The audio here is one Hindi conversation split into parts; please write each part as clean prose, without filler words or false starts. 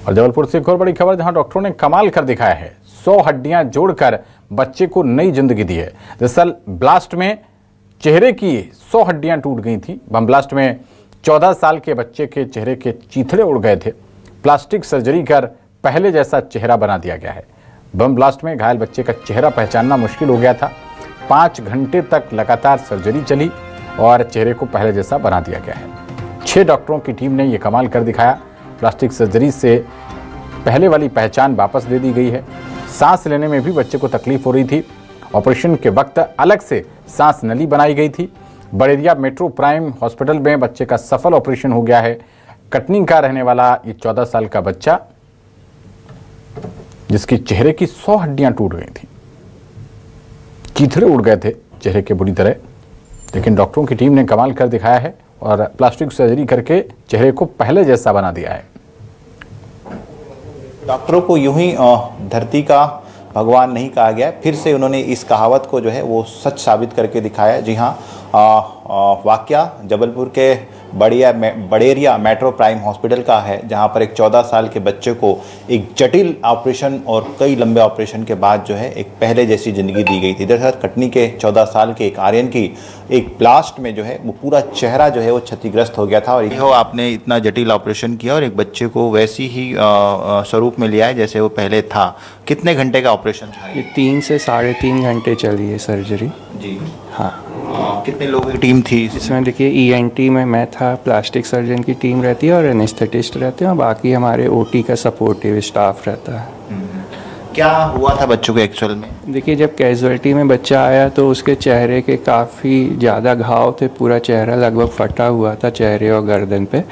और जबलपुर से एक और बड़ी खबर, जहां डॉक्टरों ने कमाल कर दिखाया है। 100 हड्डियां जोड़कर बच्चे को नई जिंदगी दी है। दरअसल ब्लास्ट में चेहरे की 100 हड्डियां टूट गई थी। बम ब्लास्ट में 14 साल के बच्चे के चेहरे के चीथड़े उड़ गए थे। प्लास्टिक सर्जरी कर पहले जैसा चेहरा बना दिया गया है। बम ब्लास्ट में घायल बच्चे का चेहरा पहचानना मुश्किल हो गया था। 5 घंटे तक लगातार सर्जरी चली और चेहरे को पहले जैसा बना दिया गया है। 6 डॉक्टरों की टीम ने यह कमाल कर दिखाया। प्लास्टिक सर्जरी से पहले वाली पहचान वापस दे दी गई है। सांस लेने में भी बच्चे को तकलीफ हो रही थी। ऑपरेशन के वक्त अलग से सांस नली बनाई गई थी। बड़ेरिया मेट्रो प्राइम हॉस्पिटल में बच्चे का सफल ऑपरेशन हो गया है। कटनी का रहने वाला ये 14 साल का बच्चा, जिसकी चेहरे की 100 हड्डियां टूट गई थी, चीथड़े उड़ गए थे चेहरे के बुरी तरह, लेकिन डॉक्टरों की टीम ने कमाल कर दिखाया है और प्लास्टिक सर्जरी करके चेहरे को पहले जैसा बना दिया है। डॉक्टरों को यूं ही धरती का भगवान नहीं कहा गया। फिर से उन्होंने इस कहावत को जो है वो सच साबित करके दिखाया। जी हाँ, वाकया जबलपुर के बड़ेरिया मेट्रो प्राइम हॉस्पिटल का है, जहां पर एक 14 साल के बच्चे को एक जटिल ऑपरेशन और कई लंबे ऑपरेशन के बाद जो है एक पहले जैसी ज़िंदगी दी गई थी। दरअसल कटनी के 14 साल के एक आर्यन की एक ब्लास्ट में जो है वो पूरा चेहरा जो है वो क्षतिग्रस्त हो गया था। और यह आपने इतना जटिल ऑपरेशन किया और एक बच्चे को वैसी ही स्वरूप में लिया है जैसे वो पहले था। कितने घंटे का ऑपरेशन था? ये 3 से 3.5 घंटे चली है सर्जरी। जी हाँ। कितने लोगों की टीम थी इसमें? देखिए, ENT में मैं था, प्लास्टिक सर्जन की टीम रहती है और एनेस्थेटिस्ट रहते हैं और बाकी हमारे OT का सपोर्टिव स्टाफ रहता है। क्या हुआ था बच्चों को एक्चुअल में? देखिए, जब कैजुअल्टी में बच्चा आया तो उसके चेहरे के काफ़ी ज़्यादा घाव थे। पूरा चेहरा लगभग फटा हुआ था, चेहरे और गर्दन पे।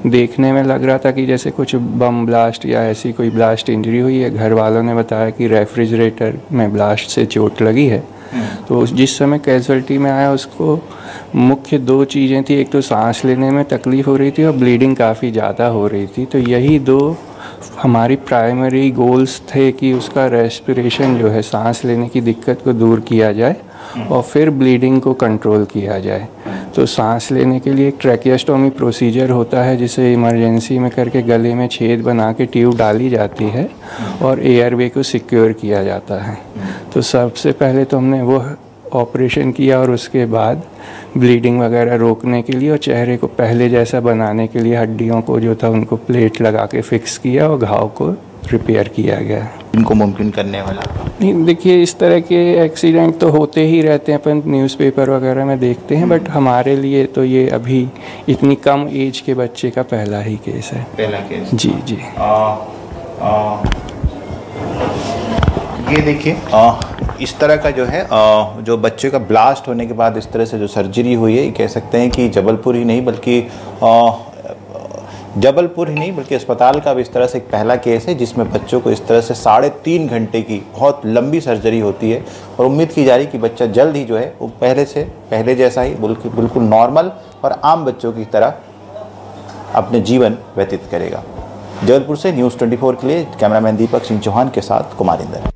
देखने में लग रहा था कि जैसे कुछ बम ब्लास्ट या ऐसी कोई ब्लास्ट इंजरी हुई है। घर वालों ने बताया कि रेफ्रिजरेटर में ब्लास्ट से चोट लगी है। तो जिस समय कैजुअल्टी में आया उसको मुख्य 2 चीज़ें थी। एक तो सांस लेने में तकलीफ़ हो रही थी और ब्लीडिंग काफ़ी ज़्यादा हो रही थी। तो यही 2 हमारी प्राइमरी गोल्स थे कि उसका रेस्पिरेशन जो है, सांस लेने की दिक्कत को दूर किया जाए और फिर ब्लीडिंग को कंट्रोल किया जाए। तो सांस लेने के लिए एक ट्रैकियोस्टोमी प्रोसीजर होता है, जिसे इमरजेंसी में करके गले में छेद बना के ट्यूब डाली जाती है और एयरवे को सिक्योर किया जाता है। तो सबसे पहले तो हमने वो ऑपरेशन किया और उसके बाद ब्लीडिंग वगैरह रोकने के लिए और चेहरे को पहले जैसा बनाने के लिए हड्डियों को जो था उनको प्लेट लगा के फिक्स किया और घाव को रिपेयर किया गया। इनको मुमकिन करने वाला नहीं, देखिए, इस तरह के एक्सीडेंट तो होते ही रहते हैं, अपन न्यूज़पेपर वगैरह में देखते हैं, बट हमारे लिए तो ये अभी इतनी कम एज के बच्चे का पहला ही केस है। पहला केस? जी जी। ये देखिए, इस तरह का जो है जो बच्चे का ब्लास्ट होने के बाद इस तरह से जो सर्जरी हुई है, ये कह सकते हैं कि जबलपुर ही नहीं बल्कि अस्पताल का भी इस तरह से एक पहला केस है जिसमें बच्चों को इस तरह से 3.5 घंटे की बहुत लंबी सर्जरी होती है। और उम्मीद की जा रही है कि बच्चा जल्द ही जो है वो पहले जैसा ही बिल्कुल नॉर्मल और आम बच्चों की तरह अपने जीवन व्यतीत करेगा। जबलपुर से न्यूज़ 24 के लिए कैमरामैन दीपक सिंह चौहान के साथ कुमार इंदर।